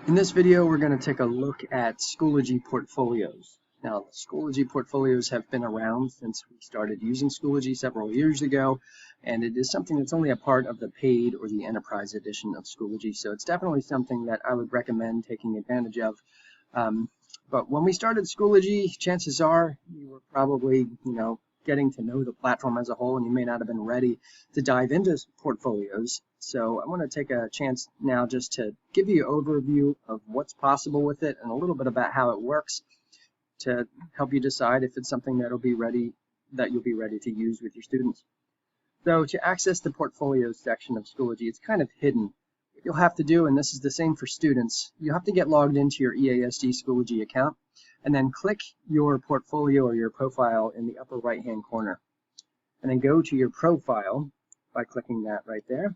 In this video, we're going to take a look at Schoology Portfolios. Now, Schoology Portfolios have been around since we started using Schoology several years ago, and it is something that's only a part of the paid or the enterprise edition of Schoology, so it's definitely something that I would recommend taking advantage of. But when we started Schoology, chances are you were probably, getting to know the platform as a whole, and you may not have been ready to dive into portfolios. So I want to take a chance now just to give you an overview of what's possible with it and a little bit about how it works to help you decide if it's something that you'll be ready to use with your students. So to access the portfolios section of Schoology, it's kind of hidden. What you'll have to do, and this is the same for students, you have to get logged into your EASD Schoology account and then click your portfolio or your profile in the upper right hand corner. And then go to your profile by clicking that right there.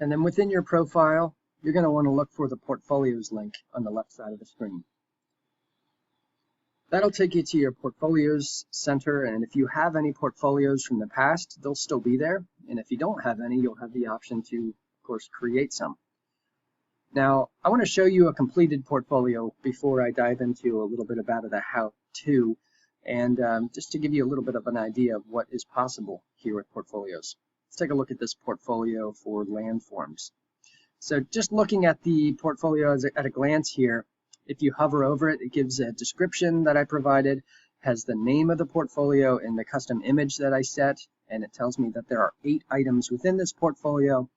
And then within your profile, you're going to want to look for the Portfolios link on the left side of the screen. That'll take you to your Portfolios center, and if you have any portfolios from the past, they'll still be there. And if you don't have any, you'll have the option to, of course, create some. Now, I want to show you a completed portfolio before I dive into a little bit about the how-to, and just to give you a little bit of an idea of what is possible here with portfolios. Let's take a look at this portfolio for landforms. So just looking at the portfolio at a glance here, if you hover over it, it gives a description that I provided, has the name of the portfolio and the custom image that I set, and it tells me that there are 8 items within this portfolio.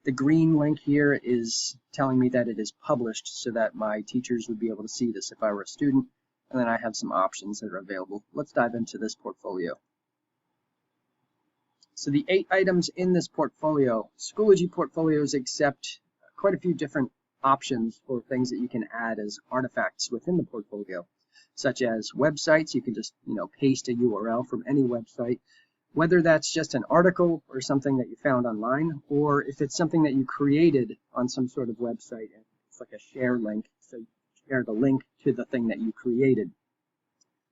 The green link here is telling me that it is published so that my teachers would be able to see this if I were a student, and then I have some options that are available. Let's dive into this portfolio. So the 8 items in this portfolio, Schoology Portfolios accept quite a few different options for things that you can add as artifacts within the portfolio, such as websites. You can just paste a URL from any website, whether that's just an article or something that you found online, or if it's something that you created on some sort of website, and it's like a share link, so you share the link to the thing that you created.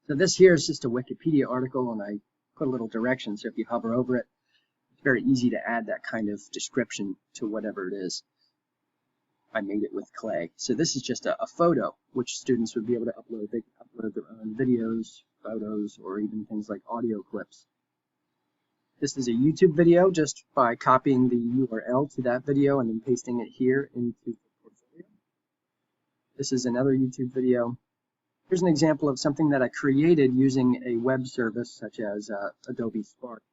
So this here is just a Wikipedia article, and I put a little direction, so if you hover over it, it's very easy to add that kind of description to whatever it is. I made it with clay. So this is just a photo, which students would be able to upload. They can upload their own videos, photos, or even things like audio clips. This is a YouTube video just by copying the URL to that video and then pasting it here into the portfolio. This is another YouTube video. Here's an example of something that I created using a web service such as Adobe Spark.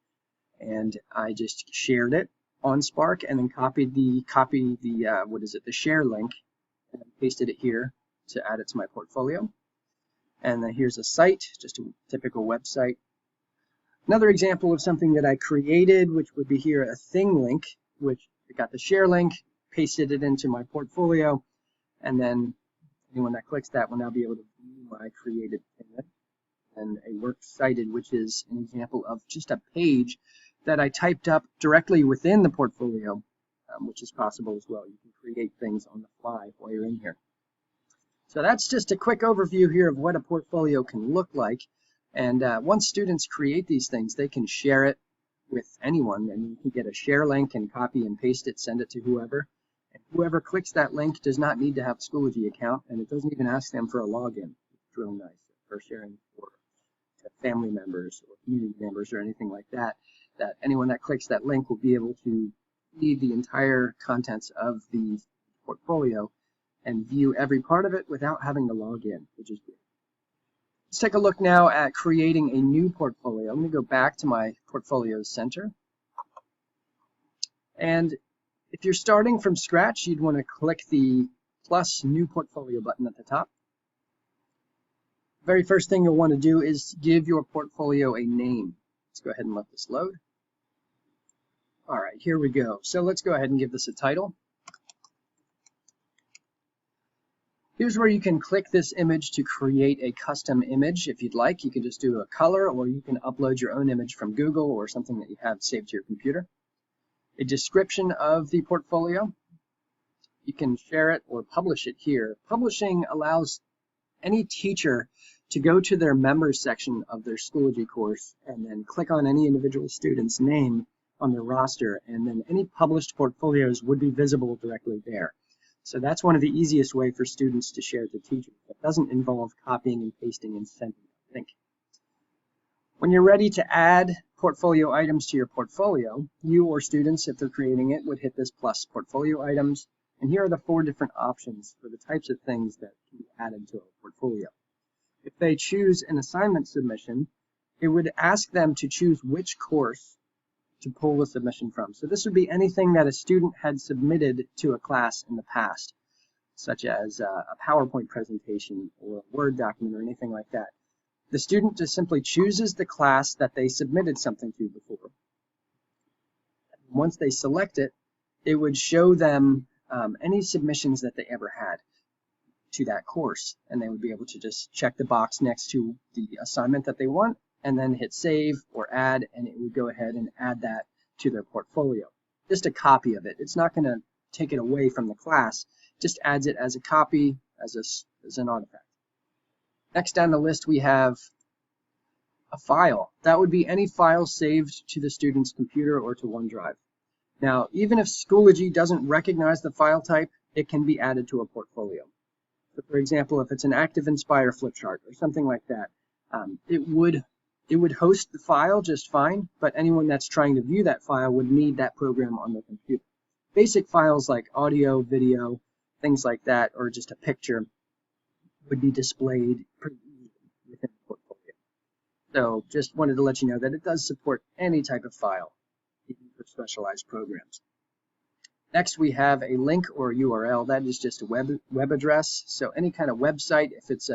And I just shared it on Spark and then copied the share link and pasted it here to add it to my portfolio. And then here's a site, just a typical website. Another example of something that I created, which would be here a thing link, which I got the share link, pasted it into my portfolio, and then anyone that clicks that will now be able to view my created thing link. And a works cited, which is an example of just a page that I typed up directly within the portfolio, which is possible as well. You can create things on the fly while you're in here. So that's just a quick overview here of what a portfolio can look like. And once students create these things, they can share it with anyone, and you can get a share link and copy and paste it, send it to whoever. And whoever clicks that link does not need to have a Schoology account, and it doesn't even ask them for a login. It's real nice for sharing for family members or community members or anything like that, that anyone that clicks that link will be able to see the entire contents of the portfolio and view every part of it without having to log in, which is great. Let's take a look now at creating a new portfolio. I'm going to go back to my Portfolios Center. And if you're starting from scratch, you'd want to click the plus New Portfolio button at the top. The very first thing you'll want to do is give your portfolio a name. Let's go ahead and let this load. All right, here we go. So let's go ahead and give this a title. Here's where you can click this image to create a custom image. If you'd like, you can just do a color, or you can upload your own image from Google or something that you have saved to your computer. A description of the portfolio. You can share it or publish it here. Publishing allows any teacher to go to their members section of their Schoology course and then click on any individual student's name on their roster, and then any published portfolios would be visible directly there. So that's one of the easiest way for students to share to teachers. That doesn't involve copying and pasting and sending, I think. When you're ready to add portfolio items to your portfolio, you or students, if they're creating it, would hit this plus portfolio items. And here are the 4 different options for the types of things that can be added to a portfolio. If they choose an assignment submission, it would ask them to choose which course to pull the submission from. So this would be anything that a student had submitted to a class in the past, such as a PowerPoint presentation or a Word document or anything like that. The student just simply chooses the class that they submitted something to before. Once they select it, it would show them any submissions that they ever had to that course, and they would be able to just check the box next to the assignment that they want and then hit save or add, and it would go ahead and add that to their portfolio. Just a copy of it. It's not going to take it away from the class, just adds it as a copy, as an artifact. Next down the list we have a file. That would be any file saved to the student's computer or to OneDrive. Now, even if Schoology doesn't recognize the file type, it can be added to a portfolio. So for example, if it's an Active Inspire flipchart or something like that, it would host the file just fine, but anyone that's trying to view that file would need that program on their computer. Basic files like audio, video, things like that, or just a picture would be displayed pretty easily within the portfolio. So just wanted to let you know that it does support any type of file, even for specialized programs. Next, we have a link or URL. That is just a web address. So any kind of website, if it's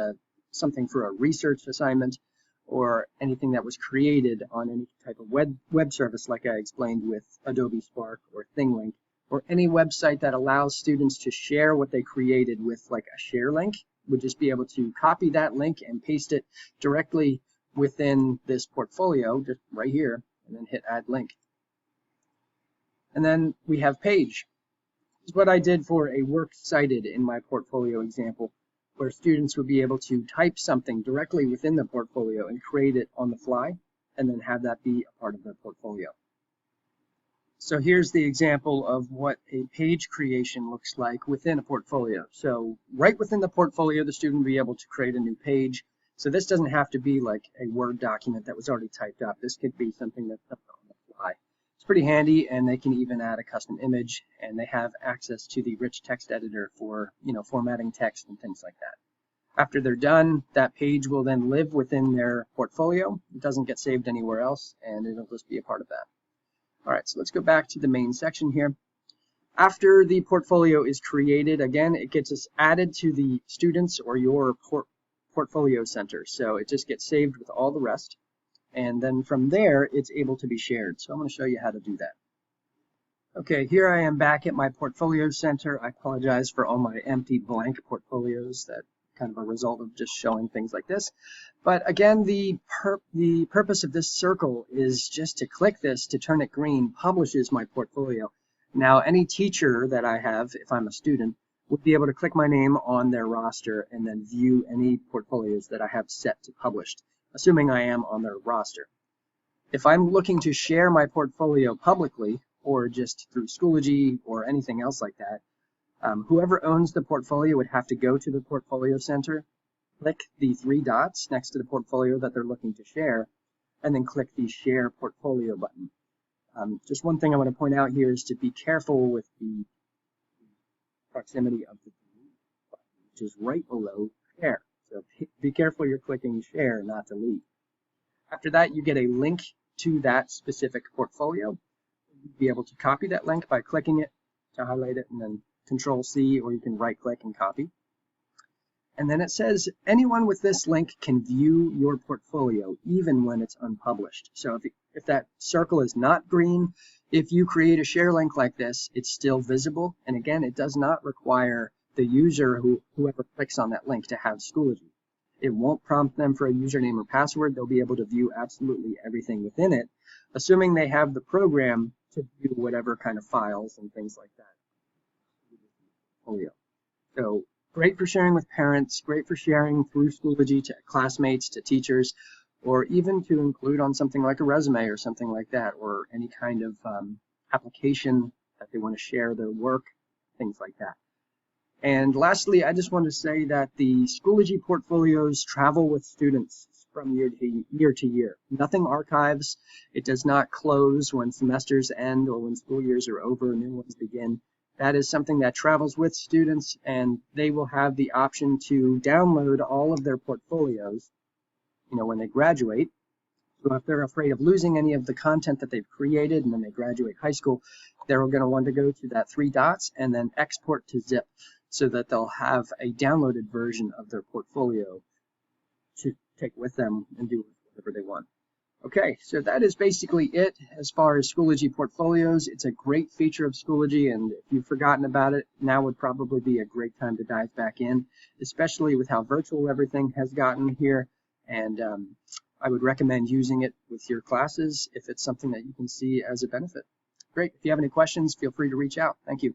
something for a research assignment or anything that was created on any type of web service, like I explained with Adobe Spark or ThingLink, or any website that allows students to share what they created with like a share link, would just be able to copy that link and paste it directly within this portfolio, just right here, and then hit add link. And then we have page. This is what I did for a works cited in my portfolio example, where students would be able to type something directly within the portfolio and create it on the fly, and then have that be a part of their portfolio. So here's the example of what a page creation looks like within a portfolio. So right within the portfolio, the student will be able to create a new page. So this doesn't have to be like a Word document that was already typed up. This could be something that's on the fly. It's pretty handy, and they can even add a custom image, and they have access to the rich text editor for, formatting text and things like that. After they're done, that page will then live within their portfolio. It doesn't get saved anywhere else, and it'll just be a part of that. All right, so let's go back to the main section here. After the portfolio is created, again, it gets us added to the students or your portfolio center. So it just gets saved with all the rest. And then from there, it's able to be shared. So I'm going to show you how to do that. Okay, here I am back at my portfolio center. I apologize for all my empty blank portfolios. That kind of a result of just showing things like this. But again, the purpose of this circle is just to click this to turn it green, publishes my portfolio. Now, any teacher that I have, if I'm a student, would be able to click my name on their roster and then view any portfolios that I have set to published, assuming I am on their roster. If I'm looking to share my portfolio publicly, or just through Schoology or anything else like that, whoever owns the portfolio would have to go to the portfolio center, click the 3 dots next to the portfolio that they're looking to share, and then click the Share Portfolio button. Just one thing I want to point out here is to be careful with the proximity of the delete button, which is right below Share. So be careful you're clicking Share, not Delete. After that, you get a link to that specific portfolio. You'll be able to copy that link by clicking it to highlight it, and then Control-C, or you can right-click and copy. And then it says anyone with this link can view your portfolio even when it's unpublished. So if that circle is not green, if you create a share link like this, it's still visible. And again, it does not require the user, whoever clicks on that link, to have Schoology. It won't prompt them for a username or password. They'll be able to view absolutely everything within it, assuming they have the program to view whatever kind of files and things like that. So great for sharing with parents, great for sharing through Schoology to classmates, to teachers, or even to include on something like a resume or something like that, or any kind of application that they want to share their work, things like that. And lastly, I just want to say that the Schoology portfolios travel with students from year to year. Nothing archives. It does not close when semesters end or when school years are over and new ones begin. That is something that travels with students, and they will have the option to download all of their portfolios, when they graduate. So if they're afraid of losing any of the content that they've created and then they graduate high school, they're going to want to go to that 3 dots and then export to zip so that they'll have a downloaded version of their portfolio to take with them and do whatever they want. Okay, so that is basically it as far as Schoology Portfolios. It's a great feature of Schoology, and if you've forgotten about it, now would probably be a great time to dive back in, especially with how virtual everything has gotten here. And I would recommend using it with your classes if it's something that you can see as a benefit. Great. If you have any questions, feel free to reach out. Thank you.